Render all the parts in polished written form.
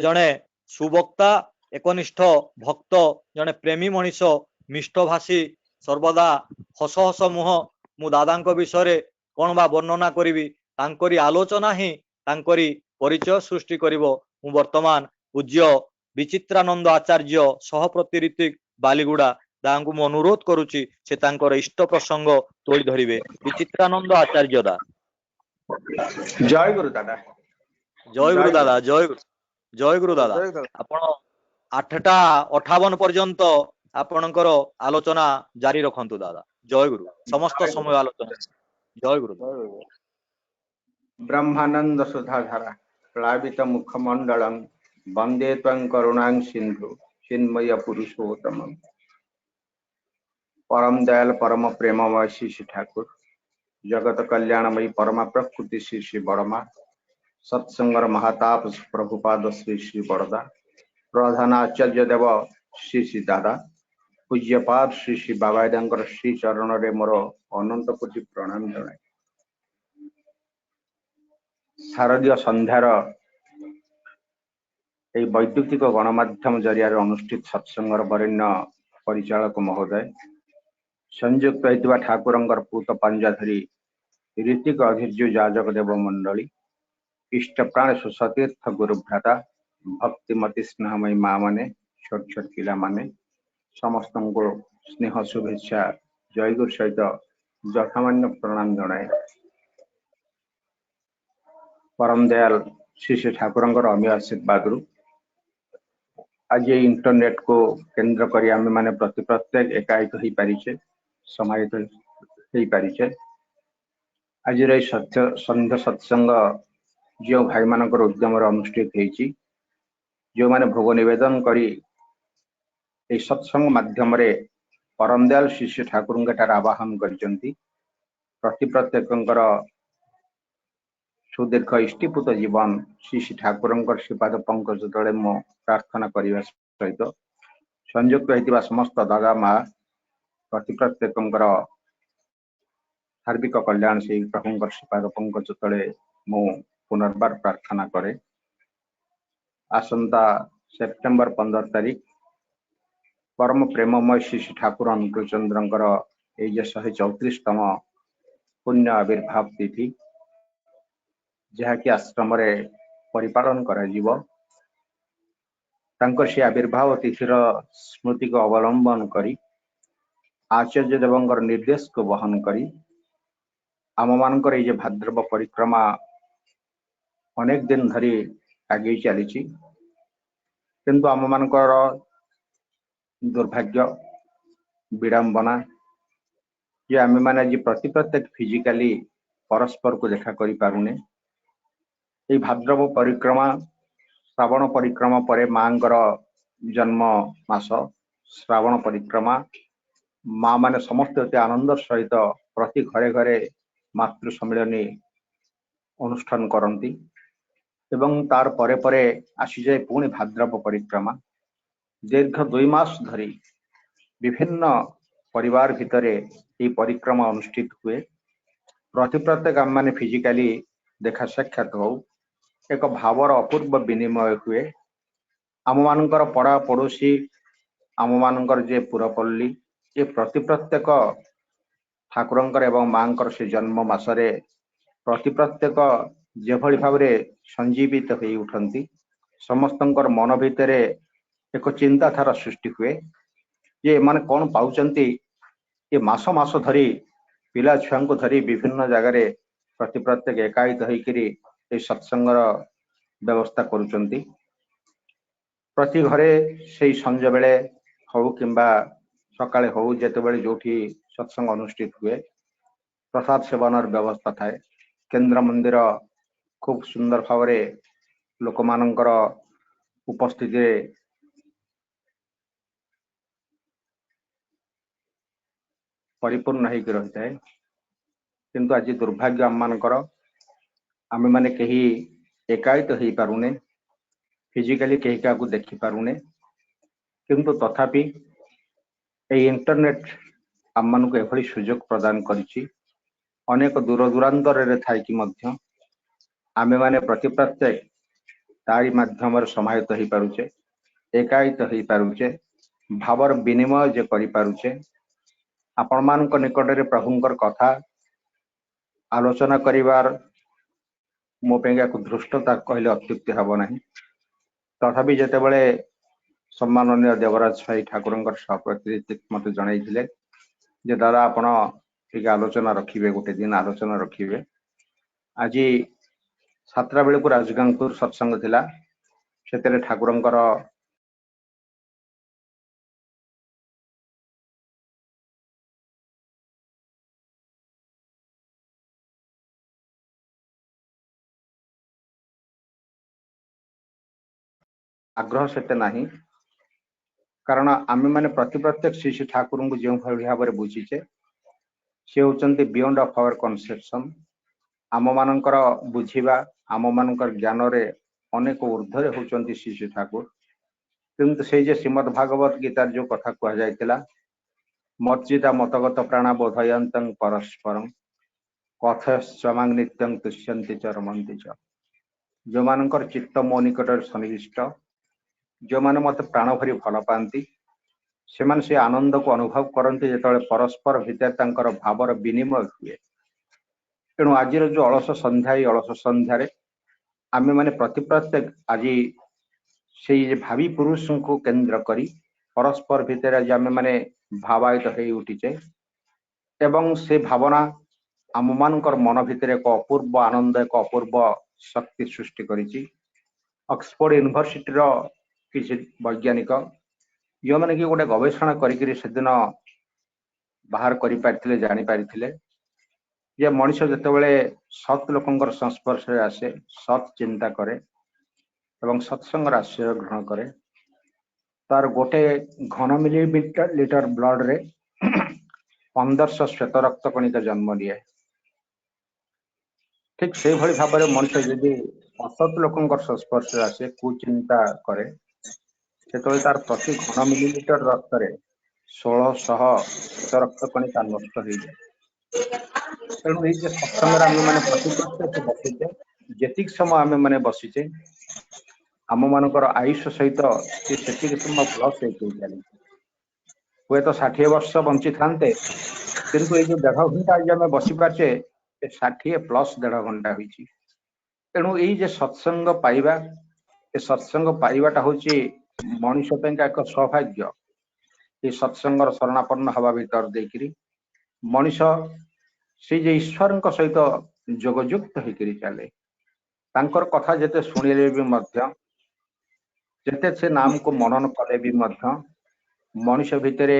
जड़े सुवक्ता एकनिष्ठ भक्त जड़े प्रेमी मनीष मिष्टभाषी सर्वदा हस हस मुह मु दादा विषय कौन बा वर्णना करी तांकरी आलोचना ही तांकरी परिचय सृष्टि करिवो। मु वर्तमान पूज्य विचित्रानंद आचार्य सहप्रति ऋतिक बालीगुड़ा दांगु मु अनुरोध करुच्ची से तांकर इष्ट प्रसंग तोली धरिवे। विचित्रानंद आचार्य दा जय गुरु दादा। जय गुरु दादा। जय गुरु दादा। आपण 8:58 पर्यंत आपणकर आलोचना जारी रखंतु दादा। जय गुरु। समस्त समय आलोचना। जय गुरु। ब्रह्मानंद सुधाधारा प्लावित मुखमंडलम वंदे त्वं करुणां सिंधु चिन्मय पुरुषोत्तम परम दयाल परम प्रेममय श्री ठाकुर जगत कल्याणमयी परमा प्रकृति श्री श्री बड़मा सत्संगर महाताप प्रभुपाद श्री श्री बड़दा प्रधान आचार्य देव श्री श्री दादा पूज्यपाद श्री श्री बाबाईदांकर श्री चरण रे मोर अनंत कोटि प्रणाम जनाए। शारदीय संध्यार এই বৈদ্যুতিক গণমাধ্যম জরিয়ারে অনুষ্ঠিত সৎসঙ্গর বরেণ্য পরিচালক মহোদয় संयुक्त होता ठाकुरंकर पूत पंजा धरी ऋतिक अधीर्य जाजक देव मंडली इष्ट प्राण सुसतीर्थ गुरुभ्राता भक्तिमती स्नेहमयी माँ मैंने छोट छोट पिला माने समस्त को स्नेह शुभेच्छा जय गुरु सहित जथामान्य प्रणाम जनाए। परम दयाल श्री श्री ठाकुरंकर अमी आशीर्वाद आज इंटरनेट को केंद्र करी आम मैंने प्रति प्रत्येक एकायित हो पारिछे समाहित हो पारिछे। आज संध्या सत्संग जो भाई मानकर उद्यम अनुष्ठित होती जो माने भोग निवेदन करी ए सत्संग माध्यम रे परम दयाल श्री श्री ठाकुर आवाहन करचंती प्रति प्रत्येकंकर सुदीर्घ इष्टिपुत जीवन श्री श्री ठाकुरंकर श्रीपाद पंकज तले मो प्रार्थना करने सहित संयुक्त होता समस्त दादा माँ प्रति प्रत्येकंकर हार्दिक कल्याण से प्रभुंकर श्रीपाद पंकज तले मु पुनर्बार प्रार्थना करे। आसंता सेप्टेम्बर 15 तारीख परम प्रेममय श्री श्री ठाकुर अनुकूल चंद्रंकर ये 134तम पुण्य आविर्भाव तिथि जहाँकि आश्रम रे परिपालन करा जीवो तांकर से आविर्भाव तिथिर स्मृति को अवलंबन करी आचार्य देवंकर निर्देश को वहन करी आम मानकर ये भाद्रव परिक्रमा अनेक दिन धरी आगे चली किंतु आम मानकर दुर्भाग्य विडंबना जे आम मैंने आज प्रति प्रत्येक फिजिकाली परस्पर को देखा करि पारुने। ये भाद्रव परिक्रमा श्रावण परिक्रमा पर मांकर जन्म मास श्रावण परिक्रमा माँ माने समस्त आनंद सहित प्रति घरे घरे मातृ सम्मिलनी अनुष्ठान करती एवं तार परे परे आसी जाए पुणी भाद्रव परिक्रमा दीर्घ 2 मास धरी विभिन्न परिवार भितर ये परिक्रमा अनुष्ठित हुए। प्रति प्रत्येक आम माने फिजिकाली देखा साक्षात हो एक भावर अपूर्व विनिमय हुए। आम मानकर पड़ा पड़ोशी आम मानकर जे पुरपल्ली ये प्रति प्रत्येक ठाकुरंकर एवं मांकर से जन्म मासरे प्रति प्रत्येक जे भली भाव संजीवित हो उठती समस्तंकर मन भितर एक चिंताधारा सृष्टि हुए ये माने कौन पाउचंती ये मास मास धरी पिला छुआ को धरी विभिन्न जगार प्रति प्रत्येक एकायित होकर सत्संगर व्यवस्था करुचंती प्रति घरे से संज बेले हो किंबा सकाळे हो जेते बेले जोठी सत्संग अनुष्ठित हुए प्रसाद सेवन व्यवस्था थाए। केन्द्र मंदिर खूब सुंदर भाव लोक मानकर उपस्थिति परिपूर्ण होकर रही है किंतु आज दुर्भाग्य आम मानकर आम मैंने कहीं एकायित हो पारुने फिजिकाली कहीं क्या देखी पारुने किंतु तथापि इंटरनेट आम मान को एभली सुजोग प्रदान करिछि अनेक दूर दूरांतर रे थाई कि मध्य आमे माने प्रति प्रत्येक तारी माध्यम समाहित हो पारुचे, एकायित हो पारुचे, भावर विनिमय जे करि पारुचे, आपण मानक निकटरे प्रभुंकर कथा आलोचना करिवार मो पेंगा को धृष्टता कहले अत्युक्ति हब नाही। तथापि जेतेबेले सम्माननीय देवराज भाई ठाकुरंकर सप्रति मते जणाइथिले जे दादा आपण ठीक आलोचना रखिबे, गोटे दिन आलोचना रखिबे। आज 7टा बेले को राजगांगपुर सत्संग थिला, सेतेरे ठाकुरंकर आग्रह सेते नाही, कारण आमे माने प्रत्येक श्री श्री ठाकुर को जो भाव में बुझीचे से होचंती बियॉन्ड ऑफ आवर कन्सेप्शन। आम मानकर बुझिबा, आम मानकर ज्ञान रे अनेक ऊर्ध्वरे होचंती श्री श्री ठाकुर। किंतु से जे श्रीमद् भागवत गीता जो कथा कह जायतिला, मर्जिता मतगत प्राणा बोधयंतं परस्परं कथयश्चमांग नित्यं तुष्यन्ति च रमन्ति च। जो मानकर चित्त मो निकट सन्निविष्ट, जो माने मत प्राण भरी भल पाती, से आनंद को अनुभव करते जो परस्पर भितर तांकर भावर विनिमय हुए। तेणु आज जो अलस संध्या, अलस संध्यारे आमे माने प्रत्येक आज से भावी पुरुष को केंद्र करी परस्पर भितर आज आमे माने भावायित हो उठीचे एवं से भावना आम मानकर मन भितर एक अपूर्व आनंद, एक अपूर्व शक्ति सृष्टि करिछि। ऑक्सफोर्ड यूनिवर्सिटी रो किसी वैज्ञानिक जो मैंने कि गोटे गवेषणा करी सेदिन बाहर करि पारिथिले, जानि पारिथिले जे मनुष्य जेतेबेले सत लोकंकर संस्पर्श रे आसे, सत चिंता करे एवं सत्संग आश्रय ग्रहण करे, तार गोटे घन मिलीलीटर ब्लड रे 1500 श्वेत रक्त कणिका जन्म लिए। ठीक से भली भाव में मनुष्य यदि असत लोकंकर संस्पर्श रे आसे, कुचिंता करे, सेतबेले तार प्रति घन मिलीलीटर रक्त रे 1600 श्वेत रक्त कणिका नष्ट हो जाए। तेणु ये सत्संग आम मैंने प्रत्येक बसीचे, जी समय आम मैंने बसीचे आम मानकर आयुष सहित सी से समय प्लस चली हुए तो 60 वर्ष बंची था, किंतु ये जो 1.5 घंटा आज आम बसी पार्चे 60 प्लस 1.5 घंटा होती। तेणु ये सत्संग पाइबा, ए सत्संग पाइबाटा हूँ मनुष्य एक सौभाग्य। ये सत्संगर शरणापन्न हवा भीतर देकरी मनुष्य से ईश्वर सहित जोगयुक्त होकर चले। तांकर कथा जेते शुणिले भी मध्य, जेते से नाम को मनन कले भी मध्य मनुष्य भितर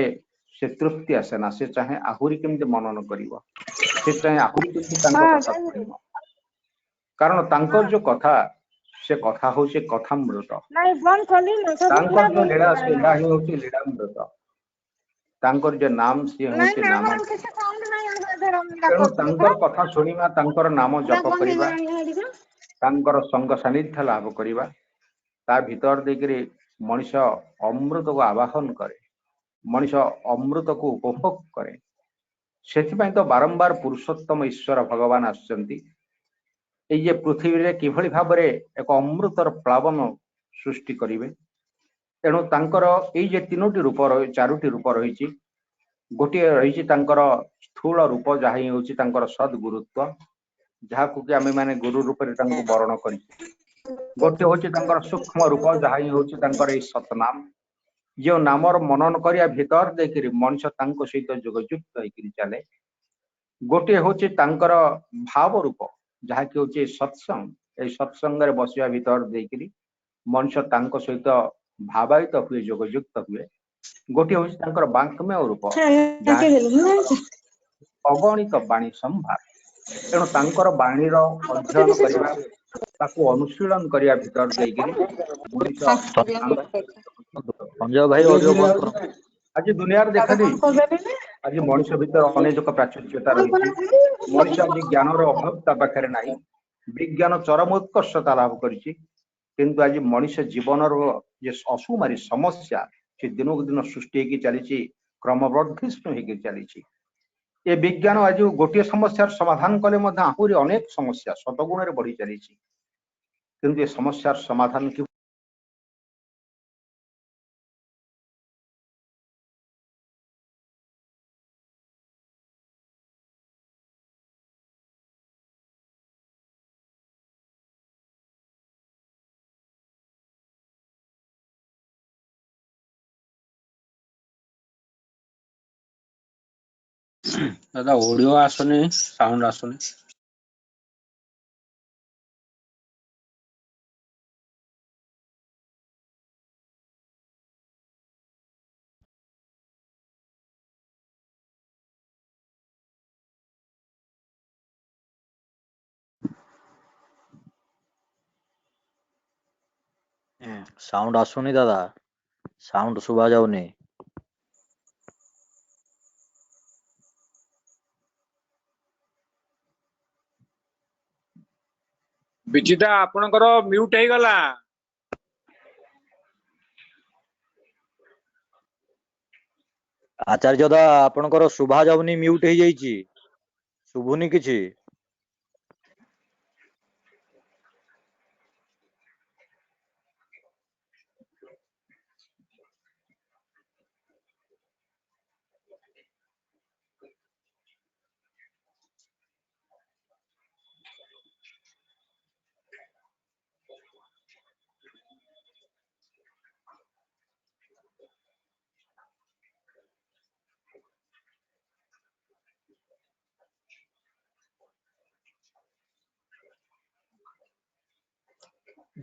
से तृप्ति आसे ना। से चाहे आहुरी केमती मनन करिवो, से चाहे आहुरी केमती तांकर कथा सुनिवो, कारण तांकर जो कथा से कथा होचे कथामृत। तांकर जो लीला से लीला ही होची लीलामृत। तांकर जो नाम से होची नाम। तेणु तांकर कथा सुनिबा, तांकर नाम जप करिबा, तांकर संग सानिध्य लाभ करिबा, ता भीतर देकरी मनुष्य अमृत को आवाहन करे, मनुष्य अमृत को उपभोग करे। सेथिपाई तो बारंबार पुरुषोत्तम ईश्वर भगवान आसचंती ये पृथ्वी रे किभली भाबरे एक अमृतर प्लावन सृष्टि करिवे। तेणु तांकर ये जे 3टी रूप रही, 4टी रूप रही, गोटे रही स्थूल रूप जहाँ होची तांकर सद्गुरुत्व, जहाँ को कि आमे माने गुरु रूप रे तांको वर्ण करी। गोटे होची तांकर सूक्ष्म रूप जहाँ होची तांकर ए सतनाम, जो नामर मनन करिया भीतर देखिरि मनुष्य तांको सहित जोगयुक्त होइकरि चले। गोटे होची तांकर भाव रूप जहाँ कि होची सत्संग, ए सत्संग रे बसिया भीतर देखिरि मनुष्य तांको सहित भावायित हुए, जोगयुक्त हुए। गोटे होची तांकर बांकमय रूप अगणित बाणी संभार। तेणु तांकर बाणीर अध्ययन करिबा, ताको अनुशीलन करिया भीतर देइकरी मनुष्य संजय भाई ऑडियो बंद करो। आज दुनिया रे देखा दी, आज मनुष्य भीतर अनेक प्राचुर्यता रही। मनुष्य आज ज्ञानर अभाव ता पाखरे नाही, विज्ञान चरम उत्कर्षता लाभ करिछि, किंतु आज मनुष्य जीवन जे असुमारी समस्या से दिनक दिन सृष्टि होगी चली, क्रमवर्धिष्णु होगी चली। ये विज्ञान आज गोटे समस्या समाधान कले आहुरी अनेक समस्या शतगुण बढ़ी चली। किंतु ये समस्यार समाधान की दादा ऑडियो आसुनी, साउंड आसुनी। ସାଉଣ୍ଡ ଆସୁନି ଦାଦା, ସାଉଣ୍ଡ ଶୁଭା ଯାଉନି। ବିଚିତା ଆପଣଙ୍କର ମ୍ୟୁଟ ହେଇଗଲା। ଆଚାର୍ଯ୍ୟ ଦା ଆପଣଙ୍କର ଶୁଭା ଯାଉନି, ମ୍ୟୁଟ ହେଇଯାଇଛି, ଶୁଭୁନି କିଛି।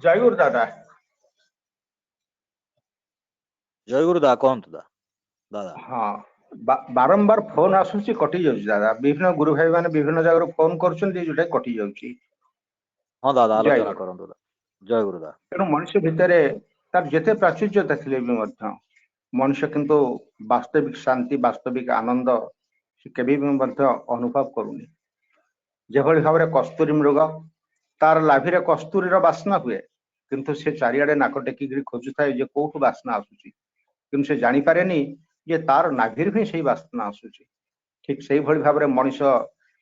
ଜୟଗୁରୁ ଦାଦା। ଜୟଗୁରୁ ଦା କୁହନ୍ତୁ ଦା। ଦାଦା हाँ बारंबार फोन आसुची कटि जाउची दादा। विभिन्न गुरु भाई माने विभिन्न जगह फोन करछन्ती जोटा कटि जाउची। ହଁ ଦାଦା ଆଲୋଚନା ଜୟଗୁରୁ। କରନ୍ତୁ ଦା। ଜୟଗୁରୁ ଦା। ତେଣୁ ମଣିଷ ଭିତରେ ତାର ଯେତେ ପ୍ରାଚୁର୍ଯ୍ୟତା ଥିଲେ ବି ମଧ୍ୟ ମଣିଷ କିନ୍ତୁ ବାସ୍ତବିକ ଶାନ୍ତି, ବାସ୍ତବିକ ଆନନ୍ଦ ସେ କେବେ ବି ମଧ୍ୟ ଅନୁଭବ କରୁନି। ଯେଭଳି ଭାବରେ କସ୍ତୁରୀ ମୃଗ ତାର ଲାଭିରେ କସ୍ତୁରୀର ବାସ୍ନା ହୁଏ, କିନ୍ତୁ ସେ ଚାରିଆଡେ ନାକ ଟେକିକି ଖୋଜୁଥାଏ ଯେ କୋଉଠୁ ବାସ୍ନା ଆସୁଛି, କିନ୍ତୁ ସେ ଜାଣିପାରେନି ଯେ ତାର ନାଭିରୁ ହିଁ ସେଇ ବାସ୍ନା ଆସୁଛି। ଠିକ ସେଇଭଳି ଭାବରେ ମଣିଷ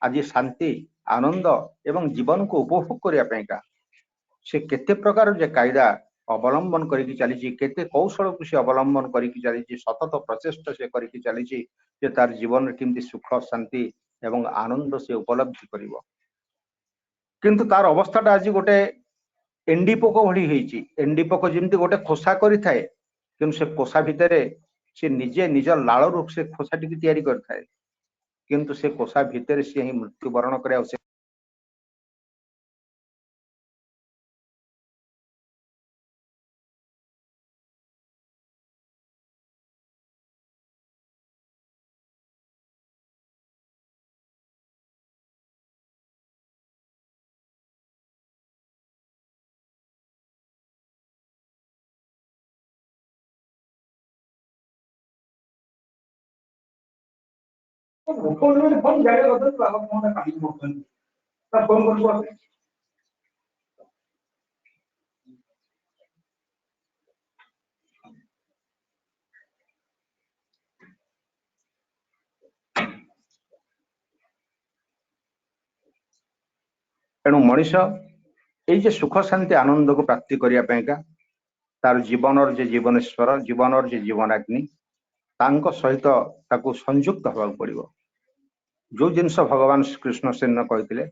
ଆଜି ଶାନ୍ତି, ଆନନ୍ଦ ଏବଂ ଜୀବନକୁ ଉପଭୋଗ କରିବା ପାଇଁକା ସେ କେତେ ପ୍ରକାର ଯେ କାयଦା ଅବଲମ୍ବନ କରିକି ଚାଲିଛି, କେତେ କୌଶଳକୁ ସେ ଅବଲମ୍ବନ କରିକି ଚାଲିଛି, ସତତ ପ୍ରଚେଷ୍ଟା ସେ କରିକି ଚାଲିଛି ଯେ ତାର ଜୀବନରେ କେମିତି ସୁଖ, ଶାନ୍ତି ଏବଂ ଆନନ୍ଦ ସେ ଉପଲବ୍ଧି କରିବ। କିନ୍ତୁ ତାର ଅବସ୍ଥାଟା ଆଜି ଗୋଟେ ଏଣ୍ଡି ପୋକ ଭଳି ହେଇଛି। ଏଣ୍ଡି ପୋକ ଯେମିତି ଗୋଟେ ଖୋସା କରିଥାଏ, କିନ୍ତୁ ସେ ଖୋସା ଭିତରେ ସେ ନିଜେ ନିଜ ଲାଳରୁ ସେ ଖୋସାଟିକି ତିଆରି କରିଥାଏ, କିନ୍ତୁ ସେ କୋଷା ଭିତରେ ସିଏ ହିଁ ମୃତ୍ୟୁବରଣ କରେ। ଆଉ ସେ ତେଣୁ ମଣିଷ ଏଇ ଯେ ସୁଖ, ଶାନ୍ତି, ଆନନ୍ଦକୁ ପ୍ରାପ୍ତି କରିବା ପାଇଁକା ତାର ଜୀବନର ଯେ ଜୀବନେଶ୍ୱର, ଜୀବନର ଯେ ଜୀବନାଗ୍ନି ତାଙ୍କ ସହିତ ତାକୁ ସଂଯୁକ୍ତ ହେବାକୁ ପଡିବ। ଯୋଉ ଜିନିଷ ଭଗବାନ ଶ୍ରୀକୃଷ୍ଣ ସେଦିନ କହିଥିଲେ,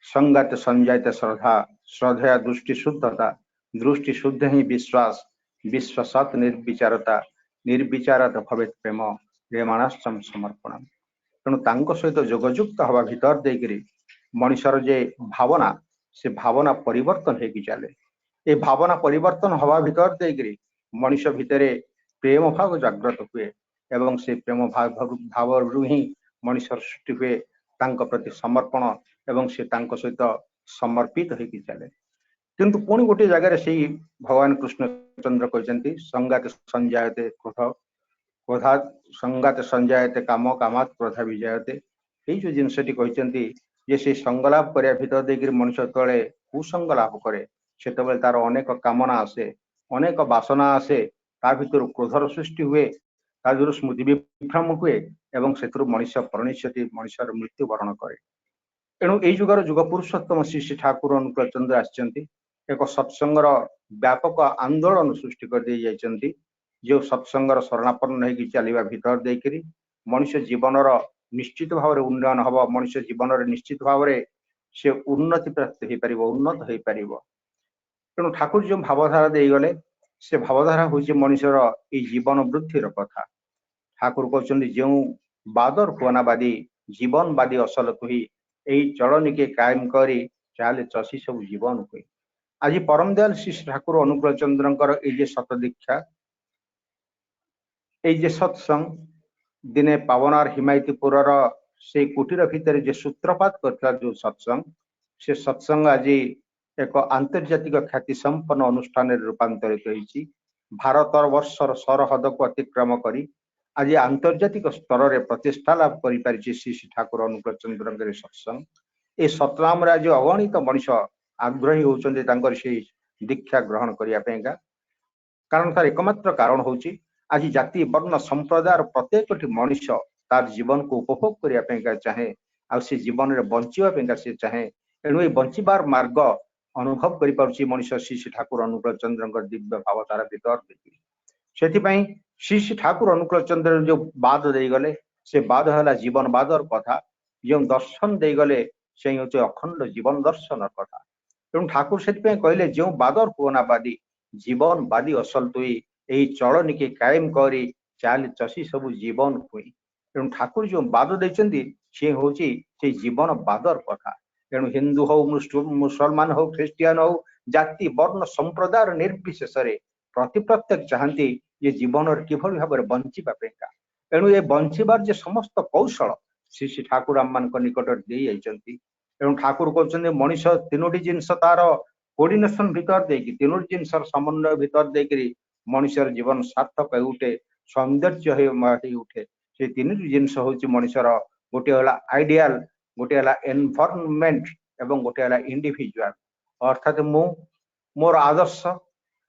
ସଂଗାତେ ସଂଜାୟତେ ଶ୍ରଦ୍ଧା, ଶ୍ରଦ୍ଧୟା ଦୃଷ୍ଟି ଶୁଦ୍ଧତା, ଦୃଷ୍ଟି ଶୁଦ୍ଧ ହିଁ ବିଶ୍ୱାସ, ବିଶ୍ୱାସାତ ନିର୍ବିଚାରତା, ନିର୍ବିଚାରତ ଭବେତ୍ ପ୍ରେମ, ପ୍ରେମାଣାଶ୍ଚମ ସମର୍ପଣ। ତେଣୁ ତାଙ୍କ ସହିତ ଯୋଗଯୁକ୍ତ ହବା ଭିତର ଦେଇକରି ମଣିଷର ଯେ ଭାବନା, ସେ ଭାବନା ପରିବର୍ତ୍ତନ ହେଇକି ଚାଲେ। ଏ ଭାବନା ପରିବର୍ତ୍ତନ ହବା ଭିତର ଦେଇକରି ମଣିଷ ଭିତରେ ପ୍ରେମ ଭାବ ଜାଗ୍ରତ ହୁଏ ଏବଂ ସେ ପ୍ରେମ ଭାବରୁ ହିଁ ମଣିଷର ସୃଷ୍ଟି ହୁଏ ତାଙ୍କ ପ୍ରତି ସମର୍ପଣ ଏବଂ ସେ ତାଙ୍କ ସହିତ ସମର୍ପିତ ହେଇକି ଚାଲେ। କିନ୍ତୁ ପୁଣି ଗୋଟିଏ ଜାଗାରେ ସେଇ ଭଗବାନ କୃଷ୍ଣଚନ୍ଦ୍ର କହିଛନ୍ତି, ସଂଗାତେ ସଂଜାୟତେ କ୍ରୋଧ, କ୍ରୋଧାତ୍ ସଂଗାତେ ସଂଜାୟତେ କାମ, କାମାତ୍ କ୍ରୋଧା ବିଜାୟତେ। ଏଇ ଯୋଉ ଜିନିଷଟି କହିଛନ୍ତି ଯେ ସେ ସଙ୍ଗ ଲାଭ କରିବା ଭିତର ଦେଇକରି ମଣିଷ ଯେତେବେଳେ କୁସଙ୍ଗ ଲାଭ କରେ, ସେତେବେଳେ ତାର ଅନେକ କାମନା ଆସେ, ଅନେକ ବାସନା ଆସେ, ତା ଭିତରୁ କ୍ରୋଧର ସୃଷ୍ଟି ହୁଏ, ତା ଭିତରୁ ସ୍ମୃତି ବିଭ୍ରମ ହୁଏ ଏବଂ ସେଥିରୁ ମଣିଷ ପରିଣତି, ମଣିଷର ମୃତ୍ୟୁବରଣ କରେ। ତେଣୁ ଏଇ ଯୁଗର ଯୁଗ ପୁରୁଷୋତ୍ତମ ଶ୍ରୀ ଶ୍ରୀ ଠାକୁର ଅନୁକୂଳ ଚନ୍ଦ୍ର ଆସିଛନ୍ତି एक सत्संगर व्यापक आंदोलन सृष्टि कर दे जाइछन्ति जो सत्संगर शरणापन्न होगी चलवा भीतर देकरी मनुष्य जीवन निश्चित भाव उन्नयन हम मनुष्य जीवन निश्चित भाव से उन्नति प्राप्त हो पार उन्नत हो पार तेणु ठाकुर जो भावधारा देगले से भावधारा हूँ मनुष्यर ये जीवन वृद्धि कथा ठाकुर कहते जो बादर खुआनावादी जीवनवादी असल तुही यही चलनिके कायम करी चाले चषी सब जीवन हुए आज परम दयाल श्री ठाकुर अनुकूल चंद्र ये सत दीक्षा ये सत्संग दिने पावनार हिमायतीपुर से कुटीर भितर जो सूत्रपात करता जो सत्संग से सत्संग आज एक आंतर्जातिक ख्याति संपन्न अनुष्ठान रूपांतरित होती भारत वर्षर सरहद को अतिक्रम करी आज आंतर्जातिक स्तर में प्रतिष्ठा लाभ कर श्री श्री ठाकुर अनुकूल चंद्र सत्संग ये सतनाम आज अगणित मनीष आग्रही होती से दीक्षा ग्रहण करने कारण तार एकमात्र कारण हूँ आज जाति वर्ण संप्रदाय प्रत्येक मनीष तार जीवन को उपभोग करने चाहे आ जीवन में बंचा से चाहे एणु बंचार मार्ग अनुभव कर मनीष श्री श्री ठाकुर अनुकूल चंद्र दिव्य भावधारा भीतर से श्री श्री ठाकुर अनुकूल चंद्र जो बाद देगले से बाद है जीवन बादर कथा जो दर्शन देगले से हूँ अखंड जीवन दर्शन कथा तेणु ठाकुर से कहले जो बादर पुअनावादी जीवनवादी असल तुई यही चलनिके कायम करी चाल चषी सब जीवन हुई तेणु ठाकुर जो बाद देते सी हूँ से जीवन बादर कथा तेणु हिंदू हो मुसलमान हो ख्रीस्टियान हो जाति वर्ण संप्रदाय निर्विशेष प्रति प्रत्येक चाहती ये जीवन किभली भाव में बंचापा तेणु ये बंचार जो समस्त कौशल श्री श्री ठाकुर आम मान निकट दे जाती तेणु ठाकुर कहते मनीष तीनोटी जिनस तार कोऑर्डिनेशन भीतर देकी तीनोटी जिनस समन्वय भीतर देकरी मनुष्यर जीवन सार्थक उठे सौंदर्य उठे से तीन जिनस हूँ मनुष्यर गोटे है आइडियाल गोटे है एनवायरनमेंट एवं गोटे है इंडिविजुअल अर्थात मु मोर आदर्श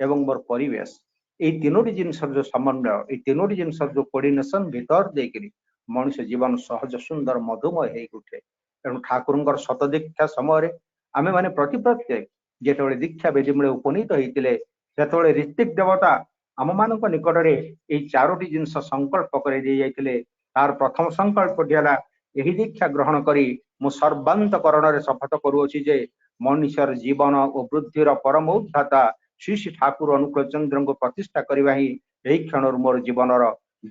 एवं मोर परिवेश ये तीनोटी जिनस जो समन्वय ये तीनोटी जिनस जो कोऑर्डिनेशन भीतर देकरी मनुष्य जीवन सहज सुंदर मधुमय हो उठे तेणु ठाकुर शत दीक्षा समय आम मैंने प्रति प्रत्येक जो दीक्षा वेदी मूले उपनीत होते से ऋत्विक देवता आम मान निकट में ये चारोटी जिनस संकल्प कर तार प्रथम संकल्प है यही दीक्षा ग्रहण करी मु सर्वांतकरण शपथ करुचे मनुष्यर जीवन और वृद्धिर परम उद्धाता श्री श्री ठाकुर अनुकूल चंद्र को प्रतिष्ठा करवा ही यही क्षण मोर जीवन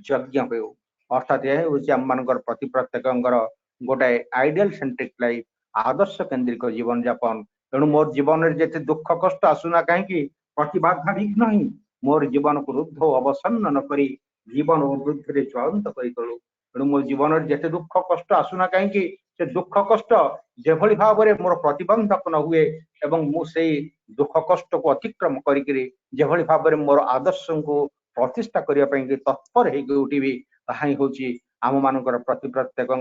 यज्ञ हो अर्थात यह हूँ आम मान प्रति प्रत्येक गोटे आइडियल सेंट्रिक लाइफ आदर्श केन्द्रिक जीवन यापन तेणु मोर जीवन में जिते दुख कष्ट आसुना कहीं प्रतिबाधा विघ्न ही मोर जीवन को रुद्ध अवसन्न न करी जीवन और वृद्धि ज्वलंत करूँ तेणु मो जीवन में जिते दुख कष्ट आसुना कहीं से दुख कष्ट जेभली भाव में मोर प्रतिबंधक न हुए एवं मुझे दुख कष्ट को अतिक्रम करी जेभली भाव में मोर आदर्श को प्रतिष्ठा करने तत्पर हो उठी हूँ आम मान प्रति प्रत्येक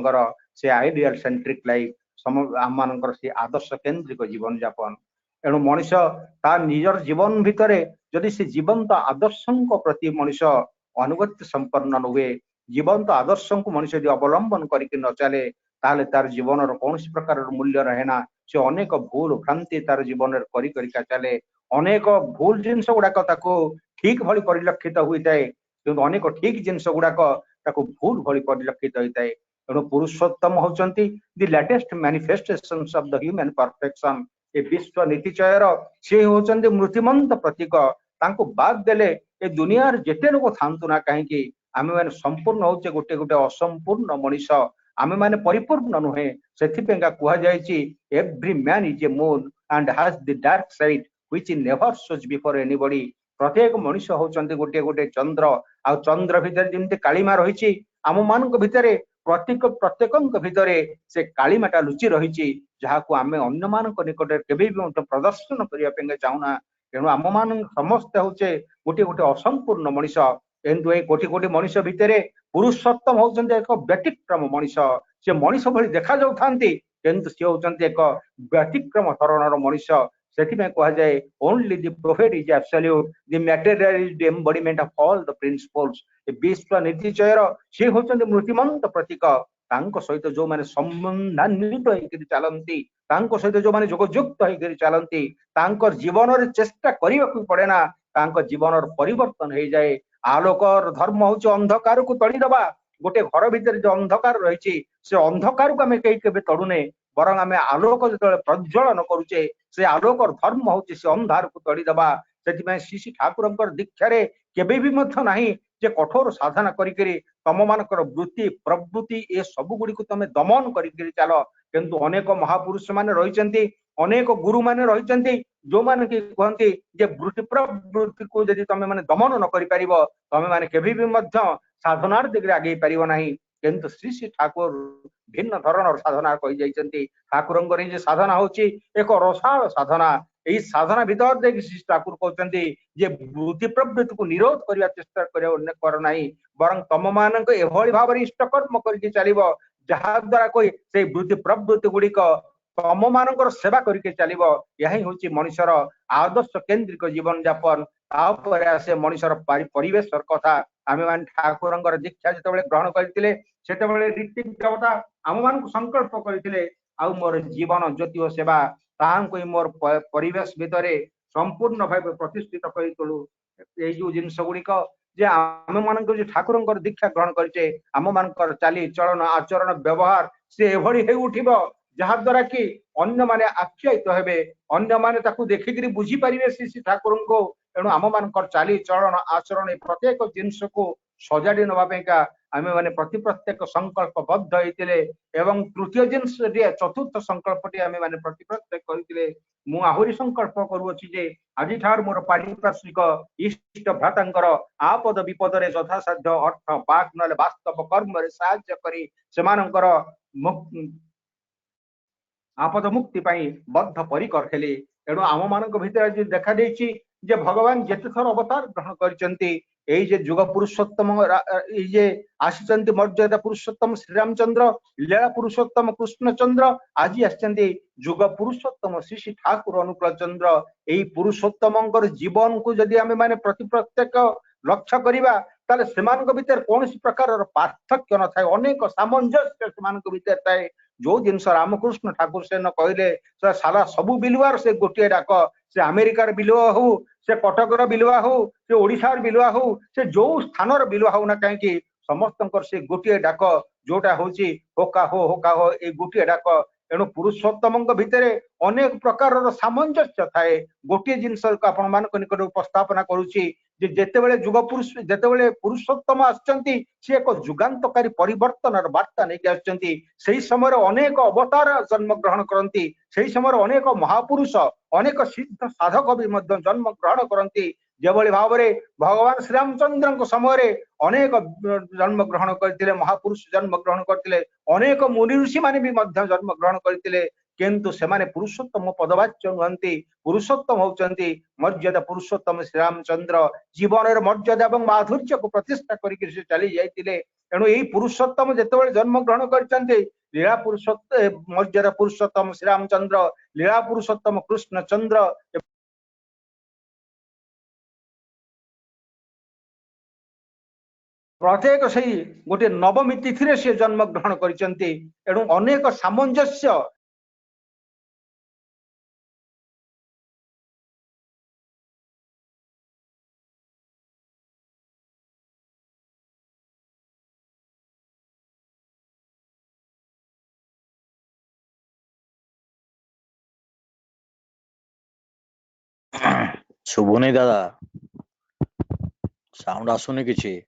से आइडियल सेंट्रिक लाइफ आम मान से आदर्श केन्द्रिक जीवन यापन एणु मनीष तार निजर जीवन भितर जदि से जीवंत आदर्श प्रति मनीष अनुगत्य संपन्न हुए जीवंत आदर्श को मनीष यदि अवलंबन करके न चले ताले तार जीवन कौन प्रकार मूल्य रहेना से अनेक भूल भ्रांति तार जीवन कर चले अनेक भूल जिनस गुड़ाक ठीक भली परिलक्षित होता है किंतु अनेक ठीक जिनस गुड़ाक भूल भली परिलक्षित होता है तेणु पुरुषोत्तम होती the latest manifestations of the human perfection ये विश्व नीतिचयर सी होती मृत्युमंत प्रतीक तांको बाद देले ए दुनिया जेते लोक थांतु ना कहीं आम मैंने संपूर्ण होचे गोटे गोटे असंपूर्ण मनीष आम मैंने परिपूर्ण नुहे से कहुई every man is a moon and has the dark side which never shows before anybody प्रत्येक मनीष होचंती गोटे गोटे चंद्र आ चंद्र भितर जमती कालीमा रही आम मान भितर प्रत्येक भितर से कालीमाटा लुचि रही जहाँ आम अन्य मान निकट केवे भी प्रदर्शन करने चाहूना तेणु आम मान समस्ते होचे गोटे गोटे असंपूर्ण मनीष किंतु ये कोटि कोटि मनीष भितर पुरुषोत्तम होचंती एक व्यतिक्रम मनीष से मनीष भली देखा जाउथांती किंतु सी होचंती एक व्यतिक्रम धरणर मनीष से कहुए only the prophet is absolute the material is the embodiment of all the principles विश्व नीतिचयर सी होचंती मृत्युमंत प्रतीक तांको सहित जो माने संबंधान्वित होइकरी चलंती तांको सहित जो माने जोगयुक्त होइकरी चलंती तांकर जीवन रे चेष्टा करिବାକୁ पड़े ना तांको जीवन परिवर्तन हो जाए आलोकर धर्म होची अंधकार को तड़ी दबा गोटे घर भितर जो अंधकार रही से अंधकार को आम कहीं केबे तड़ुने बरं आम आलोक जो प्रज्वलन करुचे से आलोकर धर्म होची से अंधार को तड़ी दबा से श्री ठाकुर दीक्षा केबे भी मध्य नहीं जे कठोर साधना करी तम मानकर वृत्ति प्रवृत्ति ए सब गुड़ी को तमे दमन करी चल किंतु अनेक महापुरुष माने रही अनेक गुरु माने रही जो माने कि कहती जे वृत्ति प्रवृत्ति को यदि तमे माने दमन न करि परिबो तमे माने केबे भी मध्य साधनार दिगरे आगे परिबो नहीं किंतु श्री श्री ठाकुर भिन्न धरण साधना कही जाइछन्ती ठाकुरंकर जे साधना होची एक रसाळ साधना यही साधना भीतर देखिए श्री ठाकुर कहते जे वृत्ति प्रवृत्ति को निरोध करने चेष्टा कर बरं तम मान भाव इष्ट कर्म करके चलो जहाँ द्वारा कोई से वृत्ति प्रवृत्ति गुड़िक तम मान सेवा करके चलो यही हूँ मनुष्यर आदर्श केन्द्रिक जीवन यापन तापर आसे मनुष्यर परिवेश कथा आम मान ठाकुर दीक्षा जो ग्रहण करते रीति देवता आम मान संकल्प करते आउ मोर जीवन ज्योति सेवा तांको मोर परिवेश भितर संपूर्ण भाव प्रतिष्ठित कर तोलू जो जिनस गुड़िक जे आम मान जो ठाकुर दीक्षा ग्रहण करचे आम मान चाली चलन आचरण व्यवहार से उठिब जहाँ द्वारा कि अन्य माने आख्यायित हेबे अन्य माने ताकू देखिकरी बुझी पारिबे श्री ठाकुर को एणु आम मान चाली चलन आचरण प्रत्येक जिनस को सजाड़ी नवापेका आम मैंने प्रत्येक संकल्पबद्ध होते एवं तृतीय जिनस चतुर्थ संकल्पटी आम मैंने प्रत्येक करते मुझे संकल्प करुच्ची आज ठार मोर पारिपार्श्विक इष्ट भ्रातांकर आपद विपद यथासाध्य अर्थ बाक न वास्तव कर्म साहाय्य करी सेमानंकर आपद मुक्ति बद्ध परिकर हेले एणु आम मान भीतर आज देखा देछि जे भगवान जेते थर अवतार ग्रहण करचंती एई जे युग पुरुषोत्तम जे आसिचंती मर्यादा पुरुषोत्तम श्रीरामचंद्र लीला पुरुषोत्तम कृष्णचंद्र आज आसिचंती युग पुरुषोत्तम श्री श्री ठाकुर अनुकूल चंद्र एई पुरुषोत्तमंकर जीवन को जदि आमे माने प्रत्येक लक्ष्य करिबा ताले सेमानक भीतर कोनसी प्रकार पार्थक्य न थाए अनेक सामंजस्य सेमानक भीतर थाए जो जिनस रामकृष्ण ठाकुर से न कहले सारा सबु बिलुआर से गोटे डाक से अमेरिकार बिलुआ हो से कटकर बिलुआ हो से ओडिशार बिलुआ हो से जो स्थान बिलुआ हो ना कहीं समस्त से गोटे डाक जोटा हूँ होका हो ये गोटे डाक एणु पुरुषोत्तम भितर अनेक प्रकार सामंजस्य थाए गोटे जिनस आपण मान निकट उपस्थापना करुच्ची जेतेबेले युग पुरुष जेतेबेले पुरुषोत्तम आछंती से एक जुगांतकारी परिवर्तन वार्ता नहीं आछंती सेही समय अनेक अवतार जन्म ग्रहण करती सेही समय अनेक महापुरुष अनेक सिद्ध साधक भी जन्म ग्रहण करती जेभली भाव में भगवान श्रीरामचंद्र समय अनेक जन्म ग्रहण करते महापुरुष जन्म ग्रहण करते अनेक मुनि ऋषि माने भी जन्म ग्रहण करते किंतु सेमाने पुरुषोत्तम पदवाच्य नुहंती पुरुषोत्तम होचंती मर्यादा पुरुषोत्तम श्रीरामचंद्र जीवन मर्यादा और माधुर्य को प्रतिष्ठा करके चली जाइए एणु यही पुरुषोत्तम जितेबाला जन्म ग्रहण करते लीला पुरुषोत्तम मर्यादा पुरुषोत्तम श्रीरामचंद्र लीला पुरुषोत्तम कृष्णचंद्र प्रत्येक से गोटे नवमी तिथि से जन्म ग्रहण करते एणु अनेक सामंजस्य शुभुनी दादा साउंड आसुनी किछि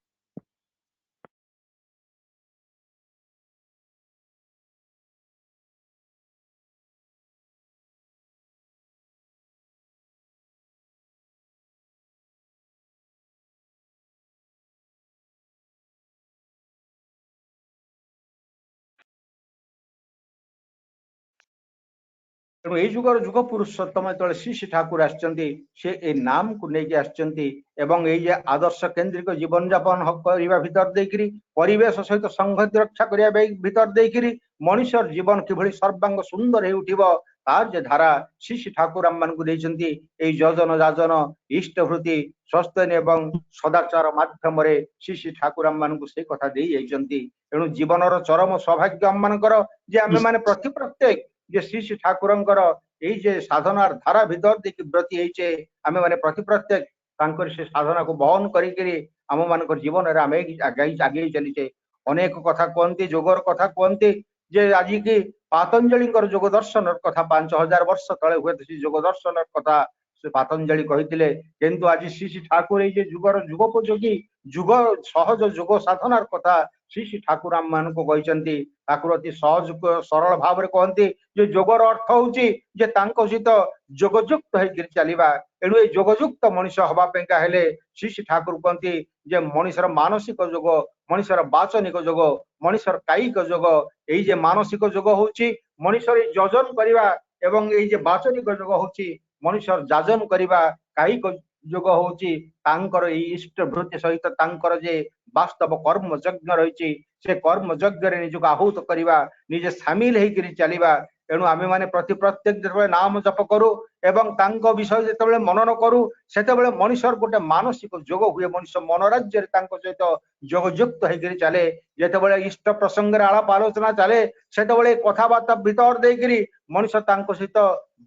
तेणु यही जुगर जुग पुरुषोत्तम जो श्री श्री ठाकुर आछंती से ए नाम को लेके आछंती एवं ये आदर्श केन्द्रिक जीवन यापन करने भीतर देकरी परिवेश सहित संहति रक्षा करने भीतर देकरी मनुष्य जीवन किभली सर्वांग सुंदर हो उठिबो तार जे धारा श्री श्री ठाकुर आम मान देइछन्ति एई योजन जाजन इष्टभृति स्वस्थनी एवं सदाचार माध्यम रे श्री श्री ठाकुर आम मान से कथा देई जाइछन्ति एणु जीवनर चरम सौभाग्य आम मानकर जे आमे माने प्रति प्रत्येक जे श्री श्री ठाकुरंकर एई जे साधनार धारा भीतर देखि ब्रती हेइछे आमे माने प्रति प्रत्येक तांकर से साधना को बहन करिकरी आम मानकर जीवन रे आमे आगे चलीछे अनेक कथा कहती जोगर कथा कहती जे आज की पातंजलि जोग दर्शन कथा 5000 वर्ष तले हुए से जोग दर्शन कथा से पातंजलि कही किंतु आज श्री श्री ठाकुर ये जुगर जुगोपयोगी जुग सहज जुग साधनार कथा श्री श्री ठाकुर आम मान को ठाकुर अति सहज सरल भाव में कहती जे जोगर अर्थ होची जे तांको सहित जोगयुक्त होकर चलवा एणु ये जोगयुक्त मनीष हवापेका हेले श्री श्री ठाकुर कहती जे मनीषर मानसिक जोग मनीषर बाचनिक जोग मनीषर कायिक जोग यही जे मानसिक जोग होची मनीषर योजन करवा एवं यही जे बाचनिक जोग होची मनीषर जाजन करवा कायिक जोग होची तांकर इष्ट वृत्ति सहित तांकर जे वास्तव कर्म यज्ञ रही से कर्म यज्ञ निजक आहूत करवा निजे सामिल होकर चलवा एणु आमे माने प्रति प्रत्येक जो नाम जप करू एवं तांको विषय जिते मनन करू से मनीषर गोटे मानसिक जोग हुए मनीष मनोराज्य सहित जोगयुक्त होकर चले जिते इष्ट प्रसंग आलाप आलोचना चले से कथबार्ता भीतर देकरी मनीष सहित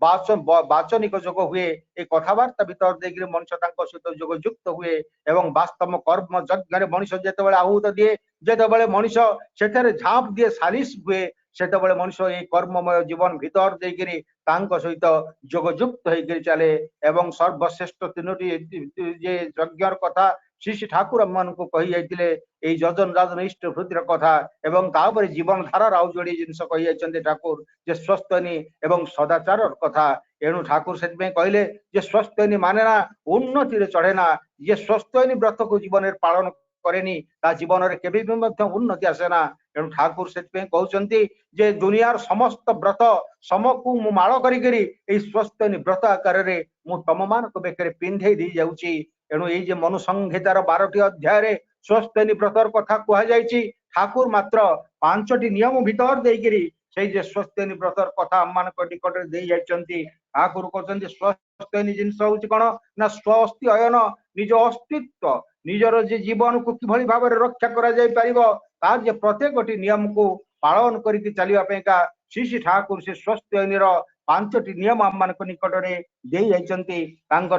बाचनिक जोग हुए ये कथबार्ता भीतर देकरी मनीष सहित जोगयुक्त हुए एवं वास्तव कर्म यज्ञ मनीष जिते आहूत दिए जिते मनीष से झाप दिए सालिश हुए से मनुष्य ये कर्ममय जीवन भीतर देकरी सहित जोगयुक्त होकर चले एवं सर्वश्रेष्ठ तीनोटी जे यज्ञर कथा श्री श्री ठाकुर मान को कही जाइए योजन जाजन इष्ट वृत्तिर कथा एवं तापर जीवन धारार आउ जोड़ी जिनस कही ठाकुर जे स्वस्थनी एवं सदाचार कथा एणु ठाकुर से कहले जे स्वस्थनी माने ना उन्नति चढ़े ना ये स्वस्थनी व्रत को जीवन पालन करेनी ता जीवन में केबे भी मध्य उन्नति आसेना एणु ठाकुर से कहते जे दुनियार समस्त व्रत समकु मु माल करी स्वस्थनी व्रत आकार रे मु तम मान को बेकर पिंधे दी जाउची एणु ये मनु संहितार 12टी अध्याय स्वस्थनी व्रतर कथा कहुई ठाकुर मात्र 5टी नियम भीतर देकरी से जे स्वस्थनी व्रतर कथा आम मान निकट दे जाइछन्ति ठाकुर कहते स्वस्थनी जिनस हूँ कौन ना स्वस्ति अयन निज अस्तित्व निजर जे जीवन को किभली भाव में रक्षा करा जाय परिबो तार जे प्रत्येक नियम को पालन करके चलवापेका श्री श्री ठाकुर से स्वस्थ अयनीर 5टी नियम आम मान निकट में दे जाइछन्ति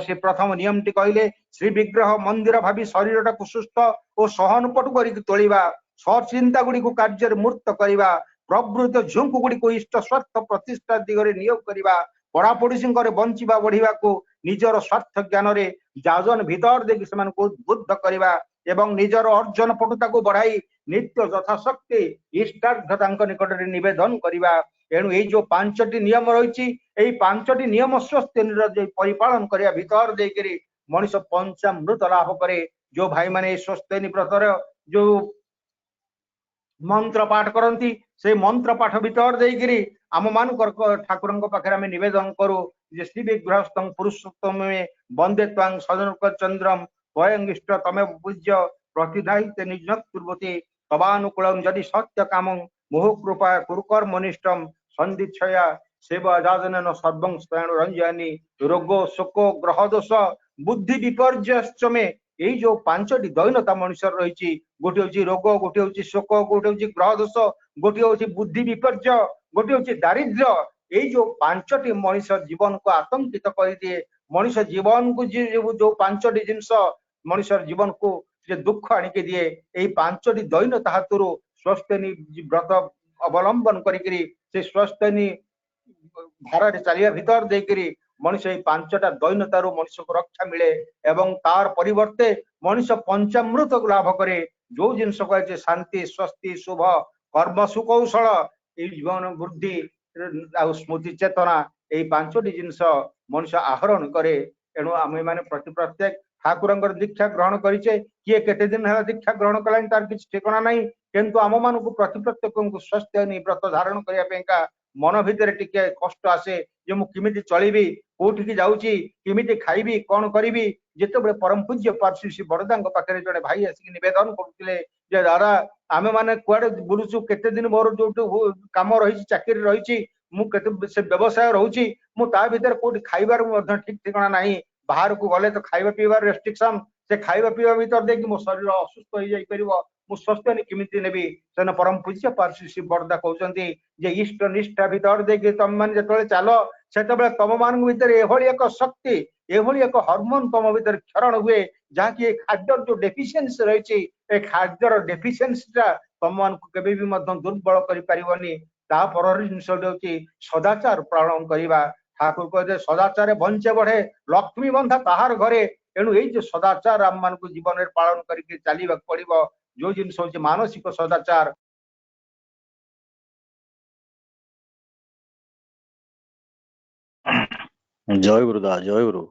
से प्रथम नियम टी कहले श्री विग्रह मंदिर भावी शरीर टाक सुस्थ और सहनपटु करके तोलिबा सचिंता गुड़ी को कार्य मूर्त करवा प्रवृत्त झुंकु गुड़ी को इष्ट स्वार्थ प्रतिष्ठा दिगरे नियोग करवा पढ़ापढ़ी बंचिबा बढ़िबा को निजर स्वार्थ ज्ञान रे जाजन भीतर देखि समान को उद्बुद्ध करवा एवं निजर अर्जन पटुता को बढ़ाई नित्य यथाशक्ति इष्टार्थ तांक निकट रे निवेदन करवा एणु ये जो 5टी नियम रही 5टी नियम स्वस्थ परिपालन करने भीतर देकरी मनीष पंचामृत लाभ करे जो भाई माने स्वस्थनी व्रतर जो मंत्र पाठ करती से मंत्र पाठ भीतर देकरी आम मान ठाकुर पाखे आम निवेदन करूँ श्री विग्रहस्थं पुरुषोत्तम में वंदे त्वां सजनक चंद्रम स्वयं इष्ट तमे पूज्य प्रतिधायित निजपूर्वती तवानुकूलम यदि सत्य काम मोह कृपा कुरुकर्मनिष्ठम संदिच्छया सेवा जाजन सर्वं स्वयं रंजनी रोग शोक ग्रह दोष बुद्धि विपर्य में यही जो 5टी दैनता मनुष्य रही गोटे हूँ रोग गोटे हूँ शोक गोटे हूँ ग्रह दोष गोटे हूँ बुद्धि विपर्य गोटे हूँ दारिद्र्य यही जो 5टी मनीष जीवन को आतंकित कर दिए मनीष जीवन को जो 5टी जिनस मनीष जीवन को जे दुख आणिके दिए यही 5टी दैनता हाथुरु स्वस्थनी व्रत अवलंबन करी से स्वस्थनी धारा चलिया भीतर देकरी मनीष 5टा दैनतारू मनीष को रक्षा मिले एवं तार परिवर्ते मनीष पंचामृत को लाभ करे जो जिनस कहे शांति स्वस्ति शुभ कर्म सुकौशल जीवन वृद्धि स्मृति चेतना यही 5टी जिनस मनीष आहरण करे एणु आम मैंने प्रति प्रत्येक ठाकुर दीक्षा ग्रहण करें किए केते दिन है दीक्षा ग्रहण कला तार किसी ठिकाना नहीं किंतु आम मान को प्रति प्रत्येक को स्वस्थ व्रत धारण करने मन भितर टिके कष्ट आसे जे मु किमिति चलिबी कोठी जाउची किमिति खाइबी कौन करिबी जिते परम पूज्य पार्श्वी श्री बड़दा पाखे जड़े भाई आसिक निवेदन करते जे दादा आमे माने कुआडे बुलुचु केते दिन मोर जो काम रही चाकरी रही मु केते से व्यवसाय रहउची मु ता भीतर कोठी खाइबार मध्य ठीक ठिकाना नाही बाहर को गले तो खाइबा पीबार रेस्ट्रिक्शन से खाइबा पीबा भीतर दे कि मो शरीर असुस्थ हो जाई परिबो मु स्वस्थ नि किमिति नेबी सेन परम पूज्य पार्श्व श्री बरदा कहउचंती जे इष्ट निष्ठा भीतर दे कि तम मन जतले चालो सेतबे तम मान भीतर एभली एक शक्ति एभली एक हार्मोन तम भीतर क्षरण हुए जहा कि खाद्यर जो डेफिशिएंसी रहिछि ए खाद्यर डेफिशिएंसी तम मान को केबे भी मध्य दुर्बल करि परिबनी ता पर जिनस होची सदाचार पालन करिबा ठाकुर कहते सदाचार बंचे बढ़े लक्ष्मी बंधा ताहार घरे एणु ये जो सदाचार आम मान को जीवन में पालन करके चलवा पड़ो जो जिनस होची मानसिक सदाचार जय गुरुदा जय गुरु।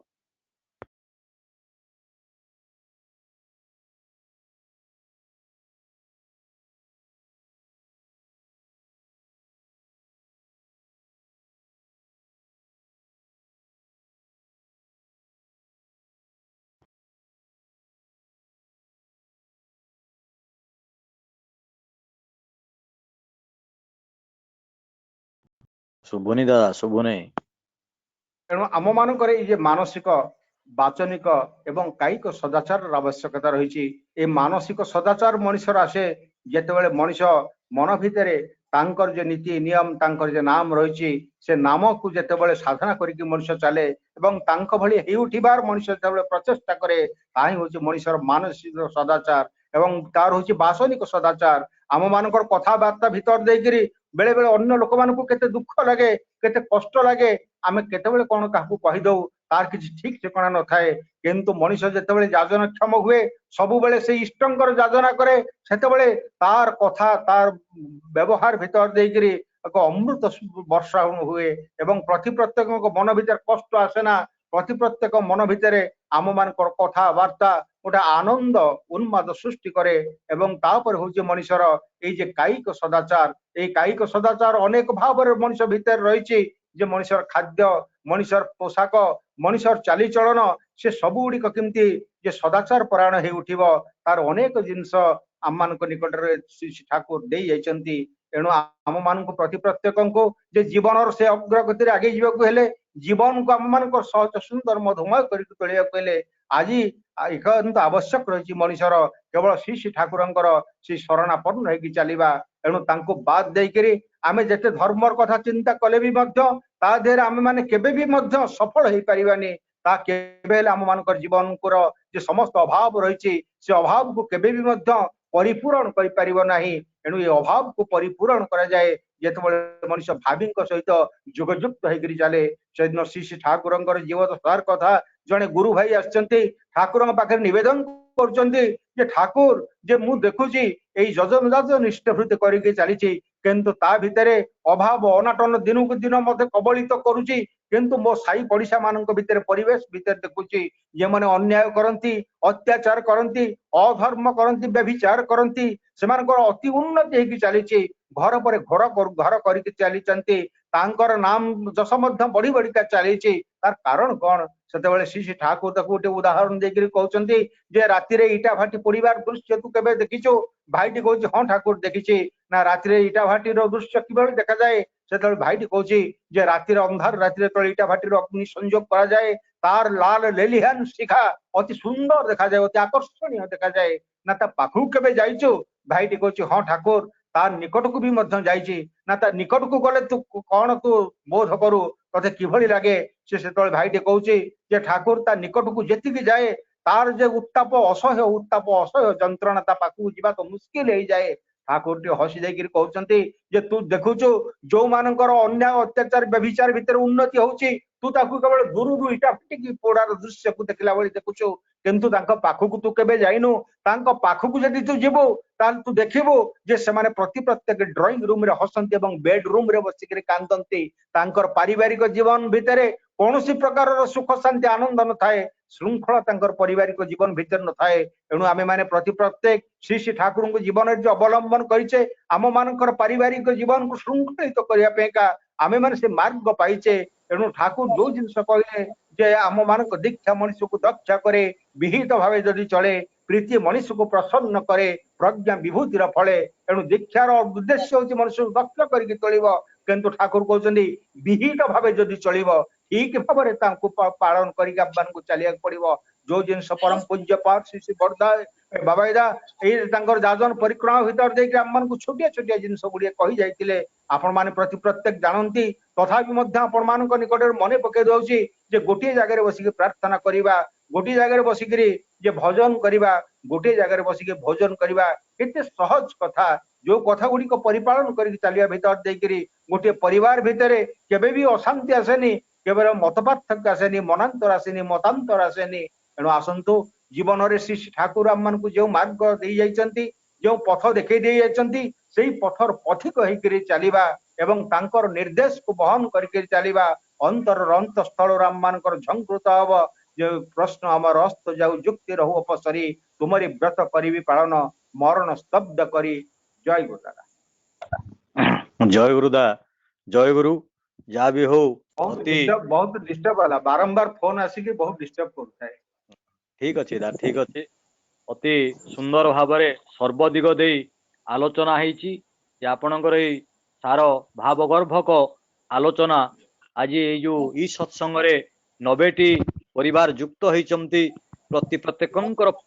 शुभुनी दादा शुभुनी एणु आम मानक मानसिक वाचनिक एवं कायिक सदाचार आवश्यकता रही मानसिक सदाचार मनुष्यर आसे जितेबाला मनीष मन भितर तांकर जे नीति नियम तांकर जे नाम रही से नाम को जितेबाला साधना करके मनुष्य चले एवं तांक भली हे उठिबार मनुष्य जितेबाला प्रचेष्टा करे ताही होची मनुष्यर मानसिक सदाचार एवं तार होची वासनिक सदाचार आम मानकर कथाबार्ता भीतर देकरी बेले बेले अन्य लोक मानकु केते दुख लगे केते कष्ट लगे आमे केतेबेले कोन काहू कहि दउ तार किछि ठीक ठिकाना न थाए किंतु मनुष्य जेतेबेले याजन क्षम हुए सबु बेले से इष्टंकर याजना करे सेतेबेले तार कथा तार व्यवहार भीतर देकरी एक अमृत वर्षा हुए एवं प्रति प्रत्येक मन भीतर कष्ट आसेना प्रति प्रत्येक मन भितर आम मानकर कथाबार्ता गोटे आनंद उन्माद सृष्टि करे एवं तापर होचे मनुष्यर ये जे कायिक सदाचार ये कायिक सदाचार अनेक भाव मनुष्य भीतर रही जे मनुष्यर खाद्य मनुष्यर पोशाक मनुष्यर चालीचलन से सबु गुड़िक केमती जे सदाचार परायण हो उठिब तार अनेक जिनस आम मान निकट श्री ठाकुर दे जाइछंती एणु आम मान प्रति प्रत्येक को जे जीवन से अग्रगति आगे जावाक जीवन को आम मान सहज सुंदर मधुमय कर आज एकांत आवश्यक रही मनुष्यर केवल श्री श्री ठाकुर श्री शरणापन्न होगी चलवा एणु तांको बाद देकरी आमे जेते धर्मर कथा चिंता कले भी ता देहरे आमे माने केबे भी सफल हो पारिबानी ता केबे आम मानकर जीवन को जे समस्त अभाव रही से अभाव को केबे भी परिपूरण कर पारिबो नाही एणु ये अभाव को परिपूरण करा जाए जेतेबेले मनुष्य भावी सहित जोगयुक्त होकर चले से दिन श्री श्री ठाकुर जीवन सार कथा जड़े गुरु भाई आसचंती ठाकुर पाखे निवेदन कर ठाकुर जे मु देखुची यजनजात निष्ठभृत करके चली किंतु ता भितरे अभाव अनाटन दिन को दिन मत कबलित करुची किंतु मो साई पड़िशा मान भितर परिवेश भितर देखुची ये माने अन्याय करती अत्याचार करती अधर्म करती व्यभिचार करती से अति उन्नति होगी चली घर पर घर करके चली तांकर नाम जस बढ़ी बढ़िका चली तार कारण कौन से श्री श्री ठाकुर गोटे उदाहरण देकर कहते जे राति इटा भाटी पड़ार दृश्य तू केबे देखिचु भाईटी कहूँ हाँ ठाकुर देखी ना राति इटा भाटीर दृश्य कि देखा जाए से भाईटी कहूँ जे रातिर अंधार रातिर तो इटा भाटीर अग्नि संयोग करा जाए तार लाल लेलिहान शिखा अति सुंदर देखा जाए अति आकर्षणीय देखा जाए ना ता पाखु केबे जाइचु भाईटी कहूँ हाँ ठाकुर तार निकट को भी जाइए ना ता निकट को गले तू कौन तू बोध करू तथे किभली लगे से भाईटे कहूँ जे ठाकुर ता निकट को जेतिकी जाए तार जे उत्ताप असह्य जंत्रणा ता पाखु जीवा तो मुस्किल हो जाए ठाकुर टी हसी देकर कहते जे तू देखुचु जो मानकर अन्याय अत्याचार व्यभिचार भितर उन्नति होची तू ताकू केवल दूर इटा फटिकी पोड़ार दृश्य को देखला बेले देखुचु किंतु पाखक तू केबे जाइनु पाखक जदि तू जीवु ताल तू देखिबु जे सेमाने प्रति प्रत्येक ड्राइंग रूम रे हसंती एवं बेडरूम रे बसिक कांदंती तांकर पारिवारिक जीवन भितरे कौनसी प्रकार सुख शांति आनंद न थाए श्रृंखला तांकर पारिवारिक जीवन भीतर न थाए एणु आमे माने प्रति प्रत्येक श्री श्री ठाकुर को जीवन जो अवलंबन करिचे आम मानकर पारिवारिक जीवन को श्रृंखलित करिया पेका आमे माने से मार्ग पाइचे एणु ठाकुर जो जिनस कहले जे आम मानक दीक्षा मनुष्य को दक्ष करे विहित भावे जदि चले प्रीति मनुष्य को प्रसन्न करे प्रज्ञा विभूतिर फले एणु दीक्षार उद्देश्य होची मनुष्य को दक्ष करके तोलिबो किंतु ठाकुर कहते विहित भाव जदि चलो ठीक भाव पालन करके आपको चलिया पड़ो जो जिनस परम पूज्य पाठ श्री बरदा बाबाईदा जाजन परिक्रमा भितर देख आम छोटिया छोटिया जिनस गुड़िए कही जाइए आपण माने प्रति प्रत्येक जानती तथापि आपण मान निकट मन पकई दौची जे गोटे जगह बसिक प्रार्थना करवा गोटे जगह बसिक जे भजन करवा गोटे जगह बसिक भोजन करवा केते सहज कथा जो कथा गुड़िक परिपालन कर चलिया भीतर देकरी गोटे परिवार भितर केबे भी अशांति आसेनी केवल मत पार्थक्य आसेनी मनांतर आसेनी मतांतर आसेनी एणु आसंतु जीवन में श्री ठाकुर आम मान जो मार्ग दे जाइछंती जो पथ देखई दे जाइछंती सेही पथर पथिक होकर चलिबा एवं तांकर निर्देश को बहन करके चलिबा अंतर अंतस्थल आम मानकर झंकृत हब जो प्रश्न अमर अस्त जाऊ जुक्ति रहु अपसरी तुमरी व्रत करी पालन मरण स्तब्ध करी जय गुरुदादा जय गुरुदा जय गुरु जहाँ भी हो बहुत डिस्टर्ब वाला बारंबार फोन आसिक बहुत डिस्टर्ब करता है ठीक अच्छे दा ठीक अच्छे अति सुंदर भाव सर्वदिग दे आलोचना होती आपणकर सार भावगर्भक आलोचना आज जो ई सत्संग 90टी परिवार युक्त होती प्रति प्रत्येक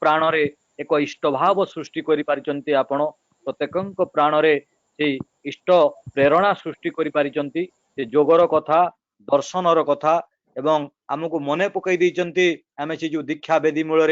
प्राण रे एक इष्ट भाव सृष्टि कर आपण प्रत्येक प्राण रे से इष्ट प्रेरणा सृष्टि कर जोगर कथा दर्शनर कथा एवं आमको मने पकई आम से जो दीक्षा वेदी मूल